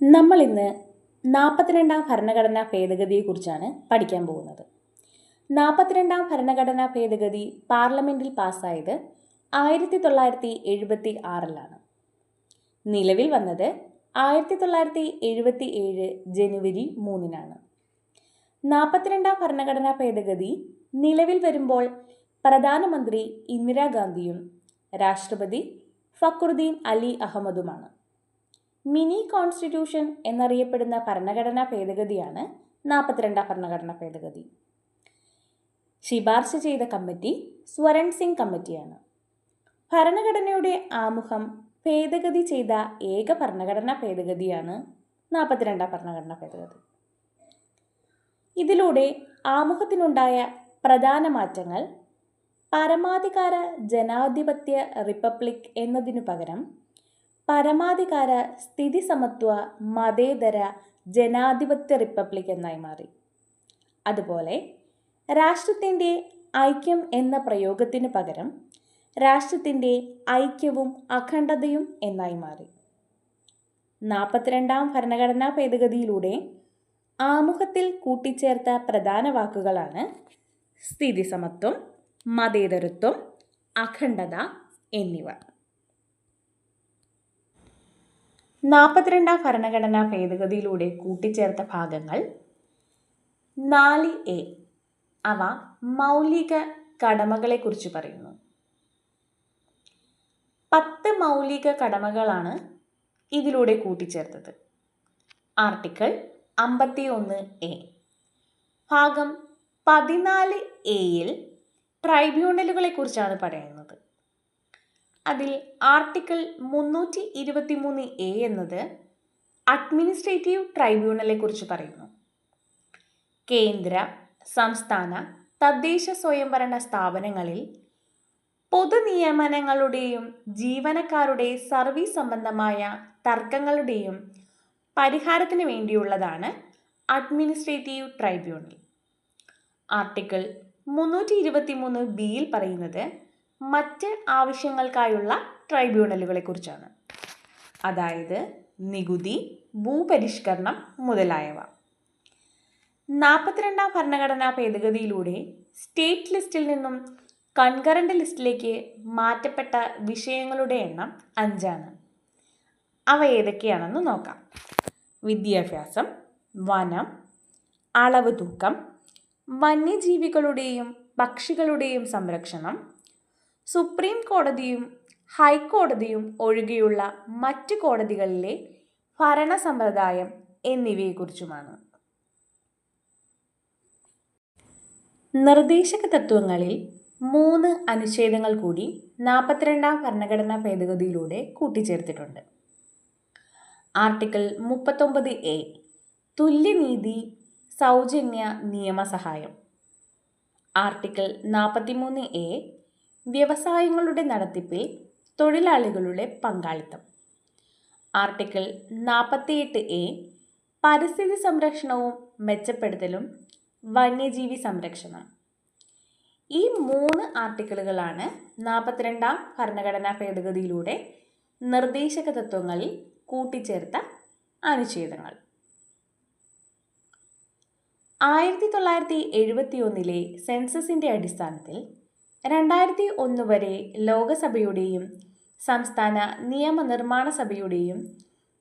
നമ്മൾ ഇന്ന് 42ാം ഭരണഘടനാ ഭേദഗതിയെക്കുറിച്ചാണ് പഠിക്കാൻ പോകുന്നത്. 42ാം ഭരണഘടനാ ഭേദഗതി പാർലമെൻറ്റിൽ പാസ്സായത് 1976-ലാണ്. നിലവിൽ വന്നത് 1977 ജനുവരി 3-നാണ്. 42ാം ഭരണഘടനാ ഭേദഗതി നിലവിൽ വരുമ്പോൾ പ്രധാനമന്ത്രി ഇന്ദിരാഗാന്ധിയും രാഷ്ട്രപതി ഫക്രുദ്ദീൻ അലി അഹമ്മദുമാണ്. മിനി കോൺസ്റ്റിറ്റ്യൂഷൻ എന്നറിയപ്പെടുന്ന ഭരണഘടനാ ഭേദഗതിയാണ് 42ാം ഭരണഘടനാ ഭേദഗതി. ശുപാർശ ചെയ്ത കമ്മിറ്റി സ്വരൺ സിംഗ് കമ്മിറ്റിയാണ്. ഭരണഘടനയുടെ ആമുഖം ഭേദഗതി ചെയ്ത ഏക ഭരണഘടനാ ഭേദഗതിയാണ് 42ാം ഭരണഘടനാ ഭേദഗതി. ഇതിലൂടെ ആമുഖത്തിനുണ്ടായ പ്രധാന മാറ്റങ്ങൾ പരമാധികാര ജനാധിപത്യ റിപ്പബ്ലിക് എന്നതിനു പകരം പരമാധികാര സ്ഥിതി സമത്വ മതേതര ജനാധിപത്യ റിപ്പബ്ലിക് എന്നായി മാറി. അതുപോലെ രാഷ്ട്രത്തിൻ്റെ ഐക്യം എന്ന പ്രയോഗത്തിന് പകരം രാഷ്ട്രത്തിൻ്റെ ഐക്യവും അഖണ്ഡതയും എന്നായി മാറി. 42ാം ഭരണഘടനാ ഭേദഗതിയിലൂടെ ആമുഖത്തിൽ കൂട്ടിച്ചേർത്ത പ്രധാന വാക്കുകളാണ് സ്ഥിതി സമത്വം, മതേതരത്വം, അഖണ്ഡത എന്നിവ. 42ാം ഭരണഘടനാ ഭേദഗതിയിലൂടെ കൂട്ടിച്ചേർത്ത ഭാഗങ്ങൾ 4A. അവ മൗലിക കടമകളെക്കുറിച്ച് പറയുന്നു. 10 മൗലിക കടമകളാണ് ഇതിലൂടെ കൂട്ടിച്ചേർത്തത്. Article 51A. ഭാഗം 14A-യിൽ ട്രൈബ്യൂണലുകളെക്കുറിച്ചാണ് പറയുന്നത്. അതിൽ ആർട്ടിക്കിൾ 323A എന്നത് അഡ്മിനിസ്ട്രേറ്റീവ് ട്രൈബ്യൂണലെക്കുറിച്ച് പറയുന്നു. കേന്ദ്ര, സംസ്ഥാന, തദ്ദേശ സ്വയംഭരണ സ്ഥാപനങ്ങളിൽ പൊതുനിയമനങ്ങളുടെയും ജീവനക്കാരുടെ സർവീസ് സംബന്ധമായ തർക്കങ്ങളുടെയും പരിഹാരത്തിന് വേണ്ടിയുള്ളതാണ് അഡ്മിനിസ്ട്രേറ്റീവ് ട്രൈബ്യൂണൽ. ആർട്ടിക്കിൾ 323B-യിൽ പറയുന്നത് മറ്റ് ആവശ്യങ്ങൾക്കായുള്ള ട്രൈബ്യൂണലുകളെക്കുറിച്ചാണ്, അതായത് നികുതി, ഭൂപരിഷ്കരണം മുതലായവ. 42ാം ഭരണഘടനാ ഭേദഗതിയിലൂടെ സ്റ്റേറ്റ് ലിസ്റ്റിൽ നിന്നും കൺകറന്റ് ലിസ്റ്റിലേക്ക് മാറ്റപ്പെട്ട വിഷയങ്ങളുടെ എണ്ണം 5ആണ്. അവ ഏതൊക്കെയാണെന്ന് നോക്കാം. വിദ്യാഭ്യാസം, വനം, അളവ് തൂക്കം, വന്യജീവികളുടെയും പക്ഷികളുടെയും സംരക്ഷണം, സുപ്രീം കോടതിയും ഹൈക്കോടതിയും ഒഴികെയുള്ള മറ്റ് കോടതികളിലെ ഭരണ സമ്പ്രദായം എന്നിവയെക്കുറിച്ചുമാണ്. നിർദ്ദേശക തത്വങ്ങളിൽ 3 അനുച്ഛേദങ്ങൾ കൂടി 42ാം ഭരണഘടനാ ഭേദഗതിയിലൂടെ കൂട്ടിച്ചേർത്തിട്ടുണ്ട്. Article 39A. തുല്യനീതി, സൗജന്യ നിയമസഹായം. Article 43A. വ്യവസായങ്ങളുടെ നടത്തിപ്പിൽ തൊഴിലാളികളുടെ പങ്കാളിത്തം. Article 48A. പരിസ്ഥിതി സംരക്ഷണവും മെച്ചപ്പെടുത്തലും വന്യജീവി സംരക്ഷണം. ഈ 3 ആർട്ടിക്കിളുകളാണ് 42ാം ഭരണഘടനാ ഭേദഗതിയിലൂടെ നിർദ്ദേശക തത്വങ്ങളിൽ കൂട്ടിച്ചേർത്ത അനുച്ഛേദങ്ങൾ. 1971-ലെ സെൻസസിൻ്റെ അടിസ്ഥാനത്തിൽ 2001 വരെ ലോകസഭയുടെയും സംസ്ഥാന നിയമനിർമ്മാണ സഭയുടെയും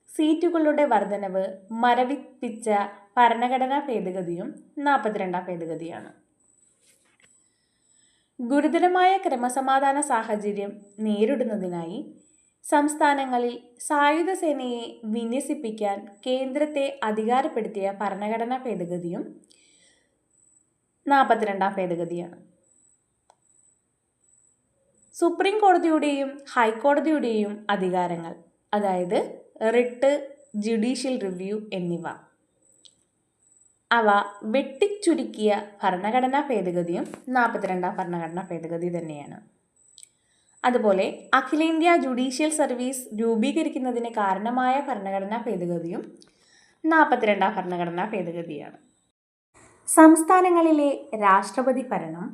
സീറ്റുകളുടെ വർധനവ് മരവിപ്പിച്ച ഭരണഘടനാ ഭേദഗതിയും 42ാം ഭേദഗതിയാണ്. ഗുരുതരമായ ക്രമസമാധാന സാഹചര്യം നേരിടുന്നതിനായി സംസ്ഥാനങ്ങളിൽ സായുധ സേനയെ വിന്യസിപ്പിക്കാൻ കേന്ദ്രത്തെ അധികാരപ്പെടുത്തിയ ഭരണഘടനാ ഭേദഗതിയും 42ാം ഭേദഗതിയാണ്. സുപ്രീം കോടതിയുടെയും ഹൈക്കോടതിയുടെയും അധികാരങ്ങൾ, അതായത് റിട്ട്, ജുഡീഷ്യൽ റിവ്യൂ എന്നിവ, അവ വെട്ടിച്ചുരുക്കിയ ഭരണഘടനാ ഭേദഗതിയും 42ാം ഭരണഘടനാ ഭേദഗതി തന്നെയാണ്. അതുപോലെ അഖിലേന്ത്യാ ജുഡീഷ്യൽ സർവീസ് രൂപീകരിക്കുന്നതിന് കാരണമായ ഭരണഘടനാ ഭേദഗതിയും 42ാം ഭരണഘടനാ ഭേദഗതിയാണ്. സംസ്ഥാനങ്ങളിലെ രാഷ്ട്രപതി ഭരണം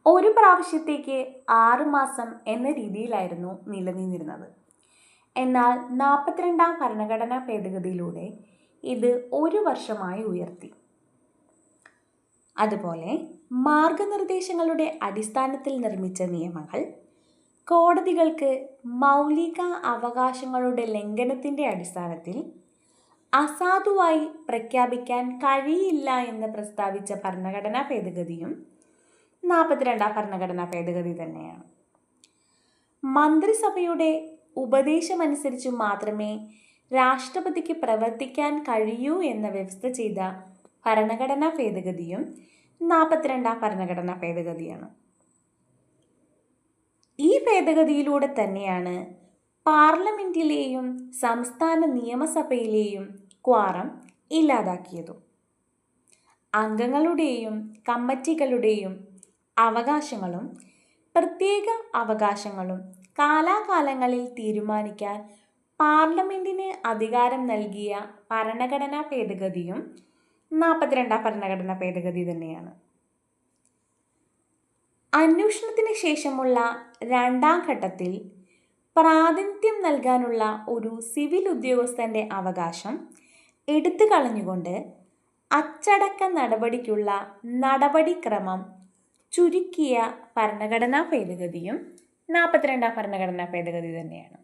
ഒരു പ്രാവശ്യത്തേക്ക് 6 മാസം എന്ന രീതിയിലായിരുന്നു നിലനിന്നിരുന്നത്. എന്നാൽ 42ാം ഭരണഘടനാ ഭേദഗതിയിലൂടെ ഇത് 1 വർഷമായി ഉയർത്തി. അതുപോലെ മാർഗനിർദ്ദേശങ്ങളുടെ അടിസ്ഥാനത്തിൽ നിർമ്മിച്ച നിയമങ്ങൾ കോടതികൾക്ക് മൗലിക അവകാശങ്ങളുടെ ലംഘനത്തിൻ്റെ അടിസ്ഥാനത്തിൽ അസാധുവായി പ്രഖ്യാപിക്കാൻ കഴിയില്ല എന്ന് പ്രസ്താവിച്ച ഭരണഘടനാ ഭേദഗതിയും 42ാം ഭരണഘടനാ ഭേദഗതി തന്നെയാണ്. മന്ത്രിസഭയുടെ ഉപദേശമനുസരിച്ച് മാത്രമേ രാഷ്ട്രപതിക്ക് പ്രവർത്തിക്കാൻ കഴിയൂ എന്ന വ്യവസ്ഥ ചെയ്ത ഭരണഘടനാ ഭേദഗതിയും 42ാം ഭരണഘടനാ ഭേദഗതിയാണ്. ഈ ഭേദഗതിയിലൂടെ തന്നെയാണ് പാർലമെന്റിലെയും സംസ്ഥാന നിയമസഭയിലെയും ക്വാറം ഇല്ലാതാക്കിയതും. അംഗങ്ങളുടെയും കമ്മിറ്റികളുടെയും അവകാശങ്ങളും പ്രത്യേക അവകാശങ്ങളും കാലാകാലങ്ങളിൽ തീരുമാനിക്കാൻ പാർലമെന്റിന് അധികാരം നൽകിയ ഭരണഘടനാ ഭേദഗതിയും 42ാം ഭരണഘടനാ ഭേദഗതി തന്നെയാണ്. അന്വേഷണത്തിന് ശേഷമുള്ള 2ാം ഘട്ടത്തിൽ പ്രാതിനിധ്യം നൽകാനുള്ള ഒരു സിവിൽ ഉദ്യോഗസ്ഥൻ്റെ അവകാശം എടുത്തു കളഞ്ഞുകൊണ്ട് അച്ചടക്ക നടപടിക്കുള്ള നടപടിക്രമം ചുരുക്കിയ ഭരണഘടനാ ഭേദഗതിയും 42ാം ഭരണഘടനാ ഭേദഗതി തന്നെയാണ്.